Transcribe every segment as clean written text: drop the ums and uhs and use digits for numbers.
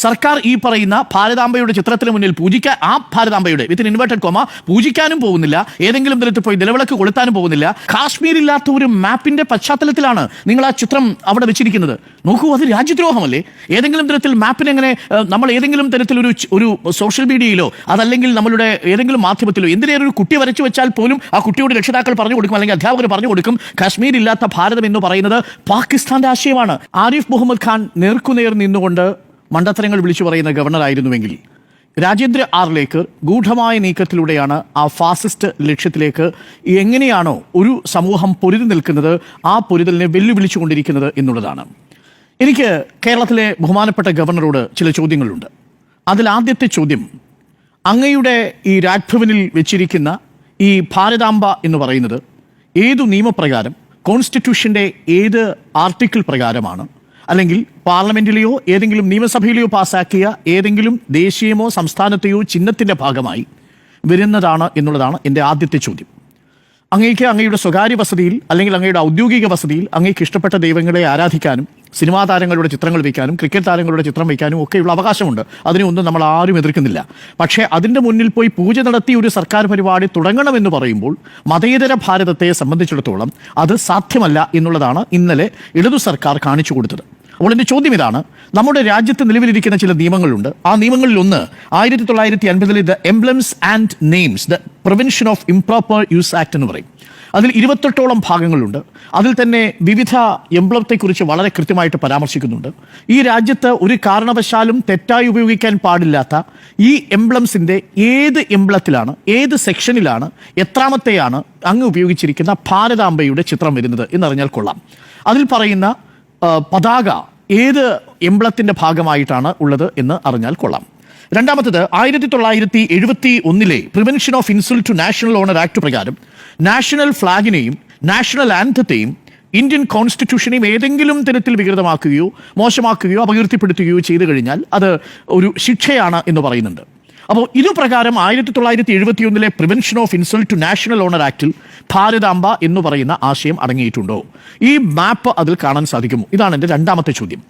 സർക്കാർ ഈ പറയുന്ന ഭാരതാംബയുടെ ചിത്രത്തിന് മുന്നിൽ പൂജിക്കാൻ, ആ ഭാരതാംബയുടെ വിത്തിൻ ഇൻവേർട്ടഡ് കോമ പൂജിക്കാനും പോകുന്നില്ല, ഏതെങ്കിലും തരത്തിൽ പോയി നിലവിളക്ക് കൊളുത്താനും പോകുന്നില്ല. കാശ്മീരില്ലാത്ത ഒരു മാപ്പിന്റെ പശ്ചാത്തലത്തിലാണ് നിങ്ങൾ ആ ചിത്രം അവിടെ വെച്ചിരിക്കുന്നത്. നോക്കൂ, അത് രാജ്യദ്രോഹമല്ലേ? ഏതെങ്കിലും തരത്തിൽ മാപ്പിനെങ്ങനെ നമ്മൾ ഏതെങ്കിലും തരത്തിൽ ഒരു സോഷ്യൽ മീഡിയയിലോ അതല്ലെങ്കിൽ നമ്മളുടെ ഏതെങ്കിലും മാധ്യമത്തിലോ എന്തിനേറെ ഒരു കുട്ടി വരച്ചു വെച്ചാൽ പോലും ആ കുട്ടിയോട് രക്ഷിതാക്കൾ പറഞ്ഞു കൊടുക്കും, അല്ലെങ്കിൽ അധ്യാപകർ പറഞ്ഞു കൊടുക്കും, കാശ്മീർ ഇല്ലാത്ത ഭാരതം എന്ന് പറയുന്നത് പാകിസ്ഥാന്റെ ആശയമാണ്. ആരിഫ് മുഹമ്മദ് ഖാൻ നേർക്കുനേർ നിന്നുകൊണ്ട് മണ്ടത്തരങ്ങൾ വിളിച്ചു പറയുന്ന ഗവർണറായിരുന്നുവെങ്കിൽ രാജേന്ദ്ര ആർലേക്കർ ഗൂഢമായ നീക്കത്തിലൂടെയാണ് ആ ഫാസിസ്റ്റ് ലക്ഷ്യത്തിലേക്ക് എങ്ങനെയാണോ ഒരു സമൂഹം പൊരുതി നിൽക്കുന്നത് ആ പൊരുതലിനെ വെല്ലുവിളിച്ചുകൊണ്ടിരിക്കുന്നത് എന്നുള്ളതാണ്. എനിക്ക് കേരളത്തിലെ ബഹുമാനപ്പെട്ട ഗവർണറോട് ചില ചോദ്യങ്ങളുണ്ട്. അതിൽ ആദ്യത്തെ ചോദ്യം, അങ്ങയുടെ ഈ രാജ്ഭവനിൽ വെച്ചിരിക്കുന്ന ഈ ഭാരതാംബ എന്ന് പറയുന്നത് ഏതു നിയമപ്രകാരം, കോൺസ്റ്റിറ്റ്യൂഷൻ്റെ ഏത് ആർട്ടിക്കിൾ പ്രകാരമാണ്, അല്ലെങ്കിൽ പാർലമെന്റിലെയോ ഏതെങ്കിലും നിയമസഭയിലെയോ പാസാക്കിയ ഏതെങ്കിലും ദേശീയമോ സംസ്ഥാനത്തെയോ ചിഹ്നത്തിൻ്റെ ഭാഗമായി വരുന്നതാണ് എന്നുള്ളതാണ് എൻ്റെ ആദ്യത്തെ ചോദ്യം. അങ്ങേക്ക് അങ്ങയുടെ സ്വകാര്യ വസതിയിൽ അല്ലെങ്കിൽ അങ്ങയുടെ ഔദ്യോഗിക വസതിയിൽ അങ്ങേക്ക് ഇഷ്ടപ്പെട്ട ദൈവങ്ങളെ ആരാധിക്കാനും സിനിമാ താരങ്ങളുടെ ചിത്രങ്ങൾ വയ്ക്കാനും ക്രിക്കറ്റ് താരങ്ങളുടെ ചിത്രം വയ്ക്കാനും ഒക്കെയുള്ള അവകാശമുണ്ട്. അതിനെയൊന്നും നമ്മൾ ആരും എതിർക്കുന്നില്ല. പക്ഷേ അതിൻ്റെ മുന്നിൽ പോയി പൂജ നടത്തി ഒരു സർക്കാർ പരിപാടി തുടങ്ങണമെന്ന് പറയുമ്പോൾ മതേതര ഭാരതത്തെ സംബന്ധിച്ചിടത്തോളം അത് സാധ്യമല്ല എന്നുള്ളതാണ് ഇന്നലെ ഇടതു സർക്കാർ കാണിച്ചു കൊടുത്തത്. അപ്പോൾ എൻ്റെ ചോദ്യം ഇതാണ്, നമ്മുടെ രാജ്യത്ത് നിലവിലിരിക്കുന്ന ചില നിയമങ്ങളുണ്ട്. ആ നിയമങ്ങളിൽ ഒന്ന് 1950 the emblems and names, the prevention of improper use act എന്ന് പറയും. അതിൽ 28ഓളം ഭാഗങ്ങളുണ്ട്. അതിൽ തന്നെ വിവിധ എംബ്ലത്തെക്കുറിച്ച് വളരെ കൃത്യമായിട്ട് പരാമർശിക്കുന്നുണ്ട്. ഈ രാജ്യത്ത് ഒരു കാരണവശാലും തെറ്റായി ഉപയോഗിക്കാൻ പാടില്ലാത്ത ഈ എംബ്ലംസിൻ്റെ ഏത് എംബ്ലത്തിലാണ്, ഏത് സെക്ഷനിലാണ്, എത്രാമത്തെയാണ് അങ്ങ് ഉപയോഗിച്ചിരിക്കുന്ന ഭാരതാംബയുടെ ചിത്രം വരുന്നത് എന്നറിഞ്ഞാൽ കൊള്ളാം. അതിൽ പറയുന്ന പതാക ഏത് എംബ്ലത്തിൻ്റെ ഭാഗമായിട്ടാണ് ഉള്ളത് എന്ന് അറിഞ്ഞാൽ കൊള്ളാം. രണ്ടാമത്തത് 1971 prevention of insult to national honour act പ്രകാരം നാഷണൽ ഫ്ലാഗിനെയും നാഷണൽ ആന്തത്തെയും ഇന്ത്യൻ കോൺസ്റ്റിറ്റ്യൂഷനെയും ഏതെങ്കിലും തരത്തിൽ വികൃതമാക്കുകയോ മോശമാക്കുകയോ അപകീർത്തിപ്പെടുത്തുകയോ ചെയ്തു കഴിഞ്ഞാൽ അത് ഒരു ശിക്ഷയാണ് എന്ന് പറയുന്നുണ്ട്. അപ്പോൾ ഇതുപ്രകാരം 1971 prevention of insult to national honour ആക്ടിൽ ഭാരതാംബ എന്ന് പറയുന്ന ആശയം അടങ്ങിയിട്ടുണ്ടോ? ഈ മാപ്പ് അതിൽ കാണാൻ സാധിക്കുമോ? ഇതാണ് എൻ്റെ രണ്ടാമത്തെ ചോദ്യം.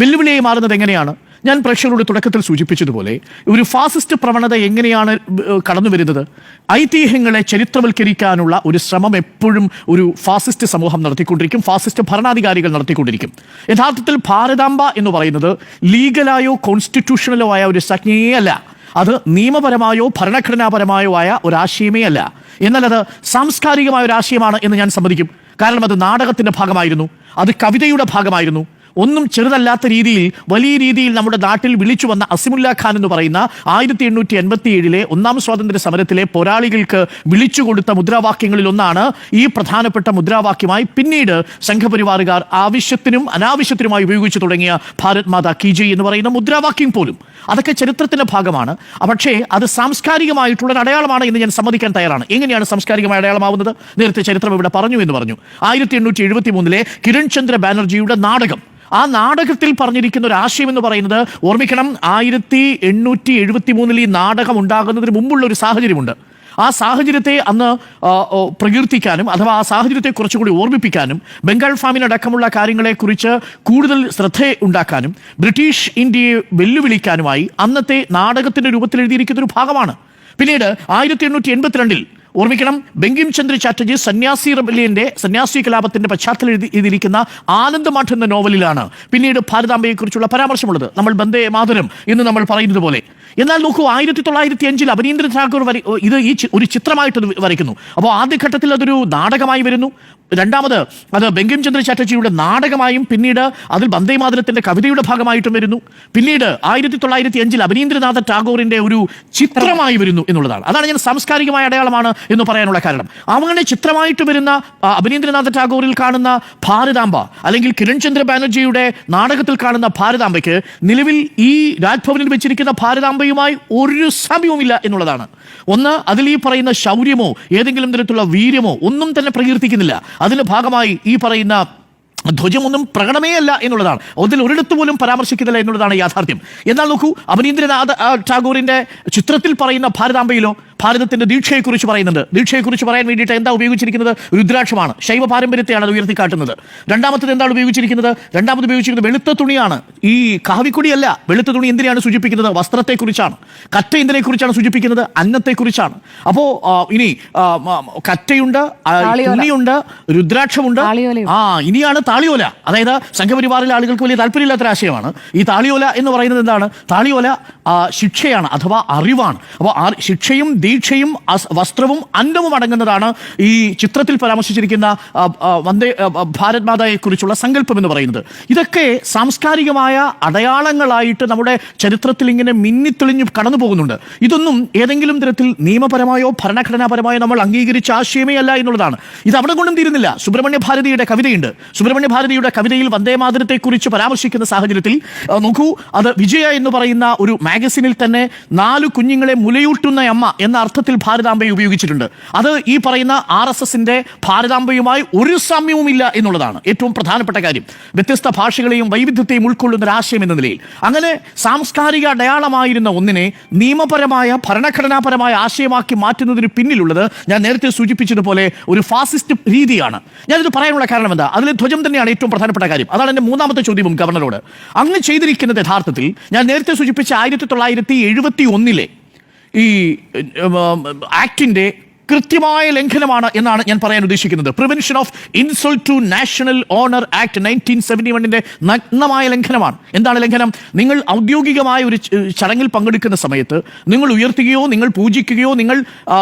വെല്ലുവിളിയായി മാറുന്നത് എങ്ങനെയാണ്? ഞാൻ പ്രേക്ഷകരോട് തുടക്കത്തിൽ സൂചിപ്പിച്ചതുപോലെ ഒരു ഫാസിസ്റ്റ് പ്രവണത എങ്ങനെയാണ് കടന്നു വരുന്നത്? ഐതിഹ്യങ്ങളെ ചരിത്രവൽക്കരിക്കാനുള്ള ഒരു ശ്രമം എപ്പോഴും ഒരു ഫാസിസ്റ്റ് സമൂഹം നടത്തിക്കൊണ്ടിരിക്കും, ഫാസിസ്റ്റ് ഭരണാധികാരികൾ നടത്തിക്കൊണ്ടിരിക്കും. യഥാർത്ഥത്തിൽ ഭാരതാംബ എന്ന് പറയുന്നത് ലീഗലായോ കോൺസ്റ്റിറ്റ്യൂഷണലോ ആയ ഒരു സംജ്ഞയേ അല്ല. അത് നിയമപരമായോ ഭരണഘടനാപരമായോ ആയ ഒരാശയമേ അല്ല. എന്നാൽ അത് സാംസ്കാരികമായ ഒരാശയമാണ് എന്ന് ഞാൻ സമ്മതിക്കും. കാരണം അത് നാടകത്തിൻ്റെ ഭാഗമായിരുന്നു, അത് കവിതയുടെ ഭാഗമായിരുന്നു. ഒന്നും ചെറുതല്ലാത്ത രീതിയിൽ വലിയ രീതിയിൽ നമ്മുടെ നാട്ടിൽ വിളിച്ചു വന്ന അസിമുല്ല ഖാൻ എന്ന് പറയുന്ന 1887 ഒന്നാം സ്വാതന്ത്ര്യ സമരത്തിലെ പോരാളികൾക്ക് വിളിച്ചു കൊടുത്ത മുദ്രാവാക്യങ്ങളിൽ ഒന്നാണ് ഈ പ്രധാനപ്പെട്ട മുദ്രാവാക്യമായി പിന്നീട് സംഘപരിവാറുകാർ ആവശ്യത്തിനും അനാവശ്യത്തിനുമായി ഉപയോഗിച്ചു തുടങ്ങിയ ഭാരത് മാതാ കീ ജയ് എന്ന് പറയുന്ന മുദ്രാവാക്യം പോലും. അതൊക്കെ ചരിത്രത്തിൻ്റെ ഭാഗമാണ്. പക്ഷേ അത് സാംസ്കാരികമായിട്ടുള്ള അടയാളമാണ് എന്ന് ഞാൻ സമ്മതിക്കാൻ തയ്യാറാണ്. എങ്ങനെയാണ് സാംസ്കാരികമായ അടയാളമാവുന്നത്? നേരത്തെ ചരിത്രം ഇവിടെ പറഞ്ഞു എന്ന് പറഞ്ഞു. 1873 കിരൺ ചന്ദ്ര ബാനർജിയുടെ നാടകം, ആ നാടകത്തിൽ പറഞ്ഞിരിക്കുന്ന ഒരു ആശയം എന്ന് പറയുന്നത്, ഓർമ്മിക്കണം, 1873 ഈ നാടകം ഉണ്ടാകുന്നതിന് മുമ്പുള്ള ഒരു സാഹചര്യമുണ്ട്. ആ സാഹചര്യത്തെ അന്ന് പ്രകീർത്തിക്കാനും അഥവാ ആ സാഹചര്യത്തെ കുറച്ചുകൂടി ഓർമ്മിപ്പിക്കാനും ബംഗാൾ ഫാമിനടക്കമുള്ള കാര്യങ്ങളെക്കുറിച്ച് കൂടുതൽ ശ്രദ്ധ ഉണ്ടാക്കാനും ബ്രിട്ടീഷ് ഇന്ത്യയെ വെല്ലുവിളിക്കാനുമായി അന്നത്തെ നാടകത്തിൻ്റെ രൂപത്തിൽ എഴുതിയിരിക്കുന്ന ഒരു ഭാഗമാണ്. പിന്നീട് 1882 ഓർമ്മിക്കണം, ബങ്കിം ചന്ദ്ര ചാറ്റർജി സന്യാസി കലാപത്തിന്റെ പശ്ചാത്തലം എഴുതിയിരിക്കുന്ന ആനന്ദമഠ് എന്ന നോവലിലാണ് പിന്നീട് ഭാരതാംബയെക്കുറിച്ചുള്ള പരാമർശമുള്ളത്. നമ്മൾ വന്ദേ മാതരം എന്ന് നമ്മൾ പറയുന്നത് പോലെ. എന്നാൽ നോക്കൂ, 1905 അപനീന്ദ്ര ടാഗോർ ഇത് ഒരു ചിത്രമായിട്ട് വരയ്ക്കുന്നു. അപ്പോൾ ആദ്യഘട്ടത്തിൽ അതൊരു നാടകമായി വരുന്നു. രണ്ടാമത് അത് ബങ്കിം ചന്ദ്ര ചാറ്റർജിയുടെ നാടകമായും പിന്നീട് അതിൽ വന്ദേ മാതരത്തിന്റെ കവിതയുടെ ഭാഗമായിട്ടും വരുന്നു. പിന്നീട് 1905 അപനീന്ദ്രനാഥ ടാഗോറിന്റെ ഒരു ചിത്രമായി വരുന്നു എന്നുള്ളതാണ്. അതാണ് ഞാൻ സാംസ്കാരികമായ അടയാളമാണ് എന്ന് പറയാനുള്ള കാരണം. അങ്ങനെ ചിത്രമായിട്ട് വരുന്ന അപനീന്ദ്രനാഥ ടാഗോറിൽ കാണുന്ന ഭാരതാംബ അല്ലെങ്കിൽ കിരൺ ചന്ദ്ര ബാനർജിയുടെ നാടകത്തിൽ കാണുന്ന ഭാരതാംബയ്ക്ക് നിലവിൽ ഈ രാജ്ഭവനിൽ വെച്ചിരിക്കുന്ന ഭാരതാംബയുമായി ഒരു സാമ്യവുമില്ല എന്നുള്ളതാണ്. ഒന്ന്, അതിൽ ഈ പറയുന്ന ശൗര്യമോ ഏതെങ്കിലും തരത്തിലുള്ള വീര്യമോ ഒന്നും തന്നെ പ്രകീർത്തിക്കുന്നില്ല. അതിന്റെ ഭാഗമായി ഈ പറയുന്ന ധ്വജമൊന്നും പ്രകടമേ അല്ല എന്നുള്ളതാണ്. അതിൽ ഒരിടത്ത് പോലും പരാമർശിക്കുന്നില്ല എന്നുള്ളതാണ് യാഥാർത്ഥ്യം. എന്നാൽ നോക്കൂ, അപനീന്ദ്രനാഥ ടാഗോറിന്റെ ചിത്രത്തിൽ പറയുന്ന ഭാരതാംബയിലോ ഭാരതത്തിന്റെ ദീക്ഷയെക്കുറിച്ച് പറയുന്നുണ്ട്. ദീക്ഷയെക്കുറിച്ച് പറയാൻ വേണ്ടിയിട്ട് എന്താ ഉപയോഗിച്ചിരിക്കുന്നത്? രുദ്രാക്ഷമാണ്. ശൈവ പാരമ്പര്യത്തെയാണ് അത് ഉയർത്തിക്കാട്ടുന്നത്. രണ്ടാമത്തത് എന്താണ് ഉപയോഗിച്ചിരിക്കുന്നത്? രണ്ടാമത് ഉപയോഗിച്ചിരിക്കുന്നത് വെളുത്ത തുണിയാണ്. ഈ കാവിക്കൊടിയല്ല. വെളുത്ത തുണി എന്തിനാണ് സൂചിപ്പിക്കുന്നത്? വസ്ത്രത്തെക്കുറിച്ചാണ്. കറ്റ എന്തിനെക്കുറിച്ചാണ് സൂചിപ്പിക്കുന്നത്? അന്നത്തെക്കുറിച്ചാണ്. അപ്പോ ഇനി കറ്റയുണ്ട്, തുണിയുണ്ട്, രുദ്രാക്ഷമുണ്ട്. ഇനിയാണ് താളിയോല. അതായത് സംഘപരിവാറിലെ ആളുകൾക്ക് വലിയ താല്പര്യമില്ലാത്തൊരാശയമാണ് ഈ താളിയോല എന്ന് പറയുന്നത്. എന്താണ് താളിയോല? ശിക്ഷയാണ്, അഥവാ അറിവാണ്. അപ്പോൾ ശിക്ഷയും ദീക്ഷയും വസ്ത്രവും അന്നവും അടങ്ങുന്നതാണ് ഈ ചിത്രത്തിൽ പരാമർശിച്ചിരിക്കുന്ന വന്ദേ ഭാരത് മാതയെ കുറിച്ചുള്ള സങ്കല്പം എന്ന് പറയുന്നത്. ഇതൊക്കെ സാംസ്കാരികമായ അടയാളങ്ങളായിട്ട് നമ്മുടെ ചരിത്രത്തിൽ ഇങ്ങനെ മിന്നിത്തെളിഞ്ഞു കടന്നു പോകുന്നുണ്ട്. ഇതൊന്നും ഏതെങ്കിലും തരത്തിൽ നിയമപരമായോ ഭരണഘടനാപരമായോ നമ്മൾ അംഗീകരിച്ച ആശയമേ അല്ല എന്നുള്ളതാണ്. ഇത് അവിടെ കൊണ്ടും തീരുന്നില്ല. സുബ്രഹ്മണ്യ ഭാരതിയുടെ കവിതയുണ്ട്. സുബ്രഹ്മണ്യ ഭാരതിയുടെ കവിതയിൽ വന്ദേ മാതരത്തെക്കുറിച്ച് പരാമർശിക്കുന്ന സാഹചര്യത്തിൽ നോക്കൂ, അത് വിജയ എന്ന് പറയുന്ന ഒരു മാഗസിനിൽ തന്നെ 4 കുഞ്ഞുങ്ങളെ മുലയൂട്ടുന്ന അമ്മ എന്ന അർത്ഥത്തിൽ ഭാരതാംബയെ ഉപയോഗിച്ചിട്ടുണ്ട്. അത് ഈ പറയുന്ന RSSന്റെ ഭാരതാംബയുമായി ഒരു സാമ്യവുമില്ല എന്നുള്ളതാണ് ഏറ്റവും പ്രധാനപ്പെട്ട കാര്യം. വ്യത്യസ്ത ഭാഷകളെയും വൈവിധ്യത്തെയും ഉൾക്കൊള്ളുന്ന ഒരു ആശയം എന്ന നിലയിൽ അങ്ങനെ സാംസ്കാരിക അടയാളമായിരുന്ന ഒന്നിനെ നിയമപരമായ ഭരണഘടനാപരമായ ആശയമാക്കി മാറ്റുന്നതിന് പിന്നിലുള്ളത് ഞാൻ നേരത്തെ സൂചിപ്പിച്ചതുപോലെ ഒരു ഫാസിസ്റ്റ് രീതിയാണ്. ഞാനിത് പറയാനുള്ള കാരണം എന്താ? അതിലെ ധ്വജം തന്നെയാണ് ഏറ്റവും പ്രധാനപ്പെട്ട കാര്യം. അതാണ് എൻ്റെ മൂന്നാമത്തെ ചോദ്യവും ഗവർണറോട്. അങ്ങ് ചെയ്തിരിക്കുന്നത് യഥാർത്ഥത്തിൽ ഞാൻ നേരത്തെ സൂചിപ്പിച്ച 1971 ഈ ആക്ടിന്റെ കൃത്യമായ ലംഘനമാണ് എന്നാണ് ഞാൻ പറയാൻ ഉദ്ദേശിക്കുന്നത്. Prevention of insult to national honour act 1971 നഗ്നമായ ലംഘനമാണ്. എന്താണ് ലംഘനം? നിങ്ങൾ ഔദ്യോഗികമായ ഒരു ചടങ്ങിൽ പങ്കെടുക്കുന്ന സമയത്ത് നിങ്ങൾ ഉയർത്തുകയോ നിങ്ങൾ പൂജിക്കുകയോ നിങ്ങൾ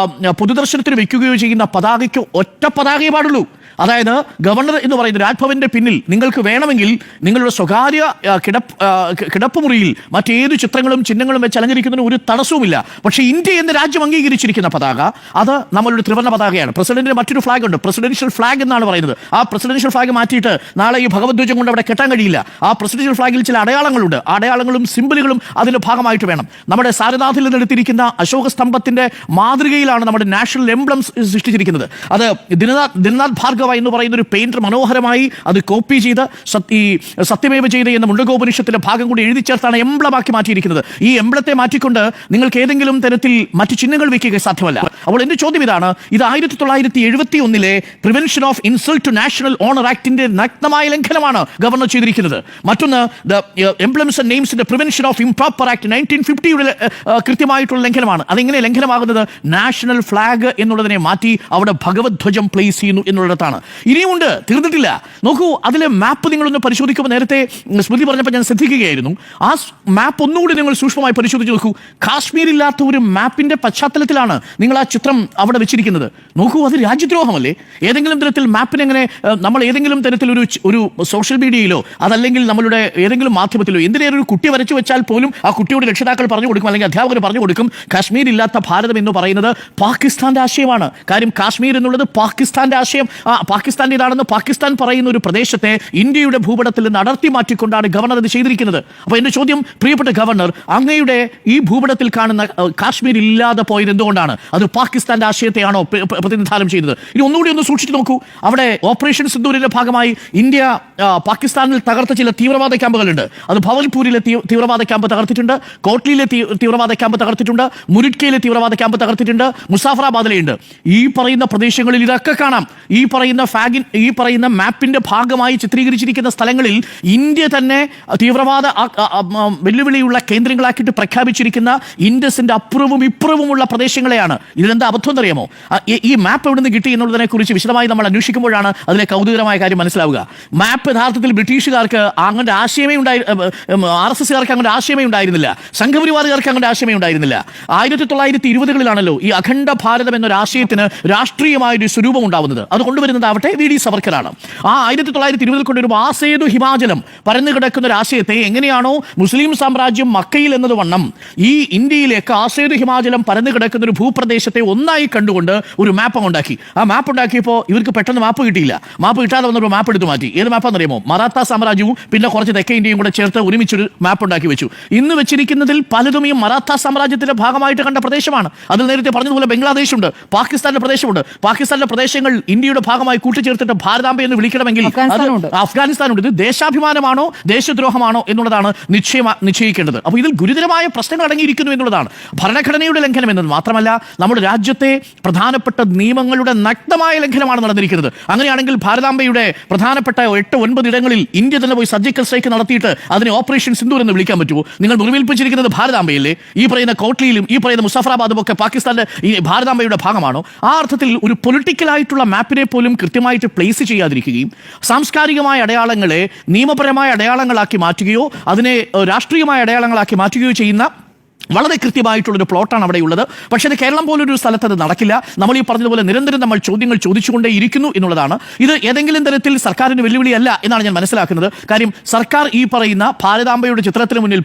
പൊതുദർശനത്തിന് വെക്കുകയോ ചെയ്യുന്ന പതാകയ്ക്ക് ഒറ്റ പതാകയെ പാടുള്ളൂ. അതായത് ഗവർണർ എന്ന് പറയുന്ന രാജ്ഭവന്റെ പിന്നിൽ നിങ്ങൾക്ക് വേണമെങ്കിൽ നിങ്ങളുടെ സ്വകാര്യ കിടപ്പുമുറിയിൽ മറ്റേത് ചിത്രങ്ങളും ചിഹ്നങ്ങളും വെച്ച് അലങ്കരിക്കുന്നതിന് ഒരു തടസ്സവുമില്ല. പക്ഷേ ഇന്ത്യ എന്ന രാജ്യം അംഗീകരിച്ചിരിക്കുന്ന പതാക അത് നമ്മളുടെ ത്രിവർണ്ണ പതാകയാണ്. പ്രസിഡന്റിന് മറ്റൊരു ഫ്ലാഗ് ഉണ്ട്, പ്രസിഡൻഷ്യൽ ഫ്ലാഗ് എന്നാണ് പറയുന്നത്. ആ പ്രസിഡൻഷ്യൽ ഫ്ലാഗ് മാറ്റിയിട്ട് നാളെ ഈ ഭഗവദ്ധ്വജം കൊണ്ട് അവിടെ കെട്ടാൻ കഴിയില്ല. ആ പ്രസിഡൻഷ്യൽ ഫ്ലാഗിൽ ചില അടയാളങ്ങളുണ്ട്. ആ അടയാളങ്ങളും സിമ്പിളുകളും അതിന്റെ ഭാഗമായിട്ട് വേണം. നമ്മുടെ സാരനാഥിൽ നിന്നെടുത്തിരിക്കുന്ന അശോക സ്തംഭത്തിന്റെ മാതൃകയിലാണ് നമ്മുടെ നാഷണൽ എംബ്ലംസ് സൃഷ്ടിച്ചിരിക്കുന്നത്. അത് ദിനനാഥ് ഭാർഗവ എന്ന് പറയുന്ന ഒരു പെയിന്റർ മനോഹരമായി അത് കോപ്പി ചെയ്ത് ഈ സത്യമേവ ചെയ്ത് എന്ന മുണ്ടകോപനിഷത്തിന്റെ ഭാഗം കൂടി എഴുതി ചേർത്താണ് എംബ്ലമാക്കി മാറ്റിയിരിക്കുന്നത്. ഈ എംബ്ലത്തെ മാറ്റിക്കൊണ്ട് നിങ്ങൾക്ക് ഏതെങ്കിലും തരത്തിൽ മറ്റു ചിഹ്നങ്ങൾ വെക്കുക സാധ്യമല്ല. അപ്പോൾ എന്റെ ചോദ്യം ഇതാണ്, ഇത് 1971 prevention of insult to national honour ആക്ടിന്റെ നഗ്നമായ ലംഘനമാണ് ഗവർണർ ചെയ്തിരിക്കുന്നത്. മറ്റൊന്ന് എംബ്ലംസ് ആൻഡ് നെയിംസിന്റെ പ്രിവെൻഷൻ ഓഫ് ഇംപ്രോപ്പർ ആക്ട് 1950 കൃത്യമായിട്ടുള്ള ലംഘനമാണ്. അതെങ്ങനെ ലംഘനമാകുന്നത്? നാഷണൽ ഫ്ലാഗ് എന്നുള്ളതിനെ മാറ്റി അവിടെ ഭഗവത് ധ്വജം പ്ലേസ് ചെയ്യുന്നു എന്നുള്ളിടത്താണ്. ഇനിയുമുണ്ട്, തീർന്നിട്ടില്ല. നോക്കൂ, അതിലെ മാപ്പ് നിങ്ങളൊന്ന് പരിശോധിക്കുമ്പോൾ നേരത്തെ സ്മൃതി പറഞ്ഞപ്പോൾ ഞാൻ ശ്രദ്ധിക്കുകയായിരുന്നു. ആ മാപ്പ് ഒന്നുകൂടി നിങ്ങൾ സൂക്ഷ്മമായി പരിശോധിച്ച് നോക്കൂ. കാശ്മീരില്ലാത്ത ഒരു മാപ്പിന്റെ പശ്ചാത്തലത്തിലാണ് നിങ്ങൾ ആ ചിത്രം അവിടെ വെച്ചിരിക്കുന്നത്. നോക്കൂ, അത് രാജ്യദ്രോഹമല്ലേ? ഏതെങ്കിലും തരത്തിൽ മാപ്പിനെങ്ങനെ നമ്മൾ ഏതെങ്കിലും തരത്തിൽ ഒരു സോഷ്യൽ മീഡിയയിലോ അതല്ലെങ്കിൽ നമ്മളുടെ ഏതെങ്കിലും മാധ്യമത്തിലോ എന്തിനേറെ ഒരു കുട്ടി വരച്ചു വെച്ചാൽ പോലും ആ കുട്ടിയോട് രക്ഷിതാക്കൾ പറഞ്ഞു കൊടുക്കും, അല്ലെങ്കിൽ അധ്യാപകർ പറഞ്ഞു കൊടുക്കും, കാശ്മീർ ഇല്ലാത്ത ഭാരതം എന്ന് പറയുന്നത് പാകിസ്ഥാന്റെ ആശയമാണ്. കാര്യം കാശ്മീർ എന്നുള്ളത് പാകിസ്ഥാന്റെ ആശയം, പാകിസ്ഥാന്റേതാണെന്ന് പാകിസ്ഥാൻ പറയുന്ന ഒരു പ്രദേശത്തെ ഇന്ത്യയുടെ ഭൂപടത്തിൽ നിന്ന് അടർത്തി മാറ്റിക്കൊണ്ടാണ് ഗവർണർ ഇത് ചെയ്തിരിക്കുന്നത്. അപ്പോൾ എന്റെ ചോദ്യം, പ്രിയപ്പെട്ട ഗവർണർ, അങ്ങയുടെ ഈ ഭൂപടത്തിൽ കാണുന്ന കാശ്മീർ ഇല്ലാതെ പോയത് എന്തുകൊണ്ടാണ്? അത് പാകിസ്ഥാന്റെ ആശയത്തെയാണോ പ്രതിനിധാനം ചെയ്തത്? ഇനി ഒന്നുകൂടി ഒന്ന് സൂക്ഷിച്ചു നോക്കൂ. അവിടെ ഓപ്പറേഷൻ സിന്ദൂരിന്റെ ഭാഗമായി ഇന്ത്യ പാകിസ്ഥാനിൽ തകർത്ത ചില തീവ്രവാദ ക്യാമ്പുകളുണ്ട്. അത് ഭവൽപൂരിലെ തീവ്രവാദ ക്യാമ്പ് തകർത്തിട്ടുണ്ട്, കോട്ട്ലിയിലെ തീവ്രവാദ ക്യാമ്പ് തകർത്തിട്ടുണ്ട്, മുരിഡ്കയിലെ തീവ്രവാദ ക്യാമ്പ് തകർത്തിട്ടുണ്ട്, മുസാഫറാബാദിലെയുണ്ട്. ഈ പറയുന്ന പ്രദേശങ്ങളിൽ ഇതൊക്കെ കാണാം. ഈ പറയുന്ന മാപ്പിന്റെ ഭാഗമായി ചിത്രീകരിച്ചിരിക്കുന്ന സ്ഥലങ്ങളിൽ ഇന്ത്യ തന്നെ തീവ്രവാദ വെല്ലുവിളിയുള്ള കേന്ദ്രങ്ങളാക്കിയിട്ട് പ്രഖ്യാപിച്ചിരിക്കുന്ന ഇൻഡസിന്റെ അപ്പുറവും ഇപ്പുറവുമുള്ള പ്രദേശങ്ങളെയാണ്. ഇതിലെന്താ അബദ്ധം എന്നറിയാമോ? ഈ മാപ്പ് എവിടെ നിന്ന് കിട്ടി എന്നുള്ളതിനെ കുറിച്ച് വിശദമായി നമ്മൾ അന്വേഷിക്കുമ്പോഴാണ് അതിലെ കൗതുകരമായ കാര്യം മനസ്സിലാവുക. മാപ്പ് യഥാർത്ഥത്തിൽ ബ്രിട്ടീഷുകാർക്ക് അങ്ങനെ ആശയമേ RSSകാർക്ക് അങ്ങനെ ആശയമേ ഉണ്ടായിരുന്നില്ല, സംഘപരിവാറുകാർക്ക് അങ്ങനെ ആശയമേ ഉണ്ടായിരുന്നില്ല. 1920കളിലാണല്ലോ ഈ അഖണ്ഡ ഭാരതം എന്നൊരു ആശയത്തിന് രാഷ്ട്രീയമായൊരു സ്വരൂപം ഉണ്ടാവുന്നത്. അത് കൊണ്ടുവരുന്നതാവട്ടെ VD സവർക്കറാണ്. ആ 1920 കൊണ്ടുവരുമ്പോൾ ആസേതു ഹിമാചലം പരന്നു കിടക്കുന്ന ഒരു ആശയത്തെ എങ്ങനെയാണോ മുസ്ലിം സാമ്രാജ്യം മക്കയിൽ എന്നതുവണ്ണം ഈ ഇന്ത്യയിലേക്ക് ആസേതു ഹിമാചലം പരന്നു കിടക്കുന്ന ഒരു ഭൂപ്രദേശത്തെ ഒന്നായി കണ്ടുകൊണ്ട് ഒരു മാപ്പ് ഉണ്ടാക്കി. ആ മാപ്പ് ഉണ്ടാക്കിയപ്പോൾ ഇവർക്ക് പെട്ടെന്ന് മാപ്പ് കിട്ടിയില്ല. മാപ്പ് കിട്ടാതെ വന്നപ്പോൾ മാപ്പ് എടുത്തു മാറ്റി. ഏത് മാപ്പാണെന്നറിയാമോ? മറാത്ത സാമ്രാജ്യവും പിന്നെ കുറച്ച് തെക്കേ ഇന്ത്യയും കൂടെ ചേർത്ത് ഒരുമിച്ചൊരു മാപ്പ് ഉണ്ടാക്കി വെച്ചു. ഇന്ന് വെച്ചിരിക്കുന്നതിൽ പലതും ഈ മറാത്ത സാമ്രാജ്യത്തിന്റെ ഭാഗമായിട്ട് കണ്ട പ്രദേശമാണ്. അതിൽ നേരത്തെ പറഞ്ഞതുപോലെ ബംഗ്ലാദേശുണ്ട്, പാകിസ്ഥാന്റെ പ്രദേശമുണ്ട്. പാകിസ്ഥാന്റെ പ്രദേശങ്ങൾ ഇന്ത്യയുടെ ഭാഗമായി രാജ്യങ്ങളുമായി കൂട്ടിച്ചേർത്തിട്ട് ഭാരതാംബ എന്ന് വിളിക്കണമെങ്കിൽ അഫ്ഗാനിസ്ഥാനുണ്ട്. ഇത് ദേശാഭിമാനമാണോ ദേശദ്രോഹമാണോ എന്നുള്ളതാണ് നിശ്ചയിക്കേണ്ടത്. അപ്പോൾ ഇതിൽ ഗുരുതരമായ പ്രശ്നങ്ങൾ അടങ്ങിയിരിക്കുന്നു എന്നുള്ളതാണ്. ഭരണഘടനയുടെ ലംഘനം എന്നത് മാത്രമല്ല, നമ്മുടെ രാജ്യത്തെ പ്രധാനപ്പെട്ട നിയമങ്ങളുടെ നഗ്നമായ ലംഘനമാണ് നടന്നിരിക്കുന്നത്. അങ്ങനെയാണെങ്കിൽ ഭാരതാംബയുടെ പ്രധാനപ്പെട്ട 8-9 ഇടങ്ങളിൽ ഇന്ത്യ തന്നെ പോയി സർജിക്കൽ സ്ട്രൈക്ക് നടത്തിയിട്ട് അതിനെ ഓപ്പറേഷൻ സിന്ദൂർ എന്ന് വിളിക്കാൻ പറ്റുമോ? നിങ്ങൾ മുറിവേൽപ്പിച്ചിരിക്കുന്നത് ഭാരതാംബയല്ലേ? ഈ പറയുന്ന കോട്ട്ലിയിലും ഈ പറയുന്ന മുസഫറാബാദും ഒക്കെ പാകിസ്ഥാന്റെ ഈ ഭാരതാംബയുടെ ഭാഗമാണോ? ആ അർത്ഥത്തിൽ ഒരു പൊളിറ്റിക്കലായിട്ടുള്ള മാപ്പിനെ പോലും കൃത്യമായിട്ട് പ്ലേസ് ചെയ്യാതിരിക്കുകയും സാംസ്കാരികമായ അടയാളങ്ങളെ നിയമപരമായ അടയാളങ്ങളാക്കി മാറ്റുകയോ അതിനെ രാഷ്ട്രീയമായ അടയാളങ്ങളാക്കി മാറ്റുകയോ ചെയ്യുന്ന വളരെ കൃത്യമായിട്ടുള്ളൊരു പ്ലോട്ടാണ് അവിടെയുള്ളത്. പക്ഷേ അത് കേരളം പോലൊരു സ്ഥലത്ത് അത് നടക്കില്ല. നമ്മൾ ഈ പറഞ്ഞതുപോലെ നിരന്തരം നമ്മൾ ചോദ്യങ്ങൾ ചോദിച്ചുകൊണ്ടേ ഇരിക്കുന്നു എന്നുള്ളതാണ്. ഇത് ഏതെങ്കിലും തരത്തിൽ സർക്കാരിന് വെല്ലുവിളിയല്ല എന്നാണ് ഞാൻ മനസ്സിലാക്കുന്നത്. കാര്യം സർക്കാർ ഈ പറയുന്ന ഭാരതാംബയുടെ ചിത്രത്തിന് മുന്നിൽ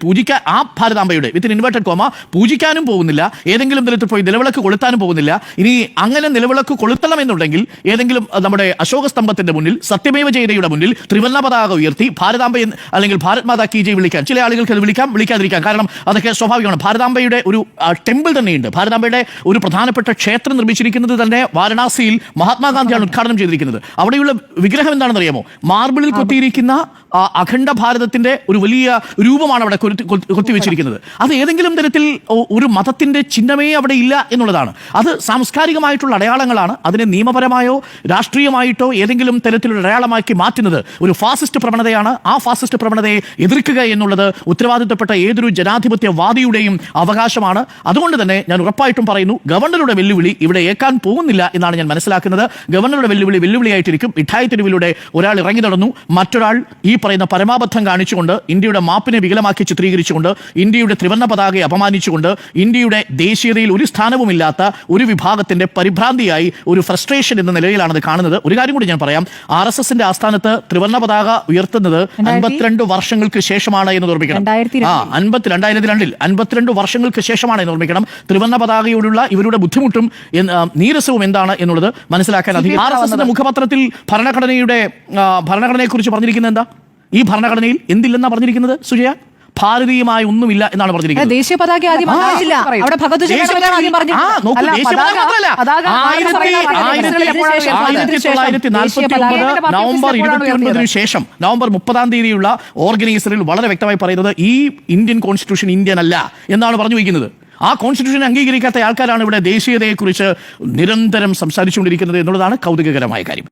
ആ ഭാരതാംബയുടെ വിത്തിൻ ഇൻവേർട്ടഡ് കോമ പൂജിക്കാനും പോകുന്നില്ല, ഏതെങ്കിലും തരത്തിൽ പോയി നിലവിളക്ക് കൊളുത്താനും പോകുന്നില്ല. ഇനി അങ്ങനെ നിലവിളക്ക് കൊളുത്തണം എന്നുണ്ടെങ്കിൽ ഏതെങ്കിലും നമ്മുടെ അശോക സ്തംഭത്തിന്റെ മുന്നിൽ സത്യമേവ ജയതയുടെ മുന്നിൽ ത്രിവർണ്ണ പതാക ഉയർത്തി ഭാരതാംബ അല്ലെങ്കിൽ ഭാരത് മാതാ കി ജയ് വിളിക്കാൻ ചില ആളുകൾക്ക് അത് വിളിക്കാതിരിക്കാം. കാരണം അതൊക്കെ സ്വാഭാവികമാണ്. ഭാരതാംബയുടെ ഒരു ടെമ്പിൾ തന്നെയുണ്ട്. ഭാരതാംബയുടെ ഒരു പ്രധാനപ്പെട്ട ക്ഷേത്രം നിർമ്മിച്ചിരിക്കുന്നത് തന്നെ വാരണാസിയിൽ മഹാത്മാഗാന്ധിയാണ് ഉദ്ഘാടനം ചെയ്തിരിക്കുന്നത്. അവിടെയുള്ള വിഗ്രഹം എന്താണെന്ന് അറിയാമോ? മാർബിളിൽ കൊത്തിയിരിക്കുന്ന അഖണ്ഡ ഭാരതത്തിന്റെ ഒരു വലിയ രൂപമാണ് അവിടെ കൊത്തിവെച്ചിരിക്കുന്നത്. അത് ഏതെങ്കിലും തരത്തിൽ ഒരു മതത്തിന്റെ ചിഹ്നമേ അവിടെ ഇല്ല എന്നുള്ളതാണ്. അത് സാംസ്കാരികമായിട്ടുള്ള അടയാളങ്ങളാണ്. അതിനെ നിയമപരമായോ രാഷ്ട്രീയമായിട്ടോ ഏതെങ്കിലും തരത്തിലുള്ള അടയാളമാക്കി മാറ്റുന്നത് ഒരു ഫാസിസ്റ്റ് പ്രവണതയാണ്. ആ ഫാസിസ്റ്റ് പ്രവണതയെ എതിർക്കുക എന്നുള്ളത് ഉത്തരവാദിത്തപ്പെട്ട ഏതൊരു ജനാധിപത്യവാദിയുടെയും അവകാശമാണ്. അതുകൊണ്ട് തന്നെ ഞാൻ ഉറപ്പായിട്ടും പറയുന്നു, ഗവർണറുടെ വെല്ലുവിളി ഇവിടെ ഏക്കാൻ പോകുന്നില്ല എന്നാണ് ഞാൻ മനസ്സിലാക്കുന്നത്. ഗവർണറുടെ വെല്ലുവിളിയായിട്ടിരിക്കും. മിഠായി തെരുവിലൂടെ ഒരാൾ ഇറങ്ങി നടന്നു, മറ്റൊരാൾ ഈ പറയുന്ന പരമാബദ്ധം കാണിച്ചുകൊണ്ട് ഇന്ത്യയുടെ മാപ്പിനെ വികലമാക്കി ചിത്രീകരിച്ചുകൊണ്ട് ഇന്ത്യയുടെ ത്രിവർണ്ണ പതാകയെ അപമാനിച്ചുകൊണ്ട് ഇന്ത്യയുടെ ദേശീയതയിൽ ഒരു സ്ഥാനവുമില്ലാത്ത ഒരു വിഭാഗത്തിന്റെ പരിഭ്രാന്തിയായി ഒരു ഫ്രസ്ട്രേഷൻ എന്ന നിലയിലാണ് അത് കാണുന്നത്. ഒരു കാര്യം കൂടി ഞാൻ പറയാം. RSSന്റെ ആസ്ഥാനത്ത് ത്രിവർണ്ണ പതാക ഉയർത്തുന്നത് 52 വർഷങ്ങൾക്ക് ശേഷമാണ് എന്ന് ഓർമ്മിക്കണം. 2002 52 വർഷങ്ങൾക്ക് ശേഷമാണ് എന്ന് ഓർമ്മിക്കണം. ത്രിവർണ്ണ പതാകയോടുള്ള ഇവരുടെ ബുദ്ധിമുട്ടും നീരസവും എന്താണ് എന്നുള്ളത് മനസ്സിലാക്കാൻ അധികം. RSSന്റെ മുഖപത്രത്തിൽ ഭരണഘടനയെക്കുറിച്ച് പറഞ്ഞിരിക്കുന്നത് എന്താ? ഈ ഭരണഘടനയിൽ എന്തില്ലെന്നാണ് പറഞ്ഞിരിക്കുന്നത് സുജയ? ഭാരതീയമായ ഒന്നുമില്ല എന്നാണ് പറഞ്ഞിരിക്കുന്നത്. ദേശീയ പതാക ആദ്യം അവിടെ ഭഗത് 1949 നവംബർ 29 ശേഷം നവംബർ 30 ഓർഗനൈസറിൽ വളരെ വ്യക്തമായി പറയുന്നത് ഈ ഇന്ത്യൻ കോൺസ്റ്റിറ്റ്യൂഷൻ ഇന്ത്യൻ അല്ല എന്നാണ് പറഞ്ഞു വയ്ക്കുന്നത്. ആ കോൺസ്റ്റിറ്റ്യൂഷൻ അംഗീകരിക്കാത്ത ആൾക്കാരാണ് ഇവിടെ ദേശീയതയെക്കുറിച്ച് നിരന്തരം സംസാരിച്ചുകൊണ്ടിരിക്കുന്നത് എന്നുള്ളതാണ് കൗതുകകരമായ കാര്യം.